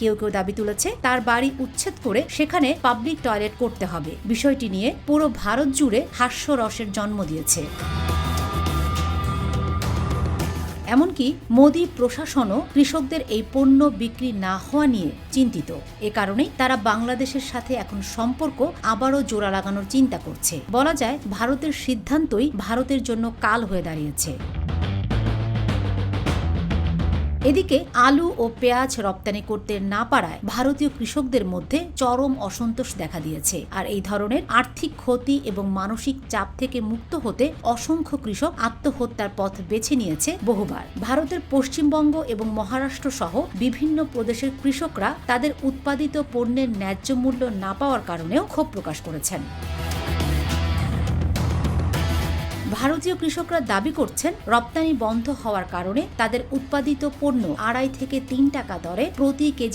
কেউ কেউ দাবি তুলেছে তার বাড়ি উচ্ছেদ করে সেখানে পাবলিক টয়লেট করতে হবে। বিষয়টি নিয়ে পুরো ভারত জুড়ে হাস্যরসের জন্ম দিয়েছে। এমনকি মোদি প্রশাসনও কৃষকদের এই পণ্য বিক্রি না হওয়া নিয়ে চিন্তিত। এ কারণেই তারা বাংলাদেশের সাথে এখন সম্পর্ক আবারও জোড়া লাগানোর চিন্তা করছে। বলা যায় ভারতের সিদ্ধান্তই ভারতের জন্য কাল হয়ে দাঁড়িয়েছে। এদিকে আলু ও পেঁয়াজ রপ্তানি করতে না পারায় ভারতীয় কৃষকদের মধ্যে চরম অসন্তোষ দেখা দিয়েছে। আর এই ধরনের আর্থিক ক্ষতি এবং মানসিক চাপ থেকে মুক্ত হতে অসংখ্য কৃষক আত্মহত্যার পথ বেছে নিয়েছে বহুবার। ভারতের পশ্চিমবঙ্গ এবং মহারাষ্ট্র সহ বিভিন্ন প্রদেশের কৃষকরা তাদের উৎপাদিত পণ্যের ন্যায্য মূল্য না পাওয়ার কারণেও ক্ষোভ প্রকাশ করেছেন। ভারতীয় কৃষকরা দাবি করছেন রপ্তানি বন্ধ হওয়ার কারণে তাদের উৎপাদিত পণ্য 2.5 থেকে 3 টাকা দরে প্রতি কেজি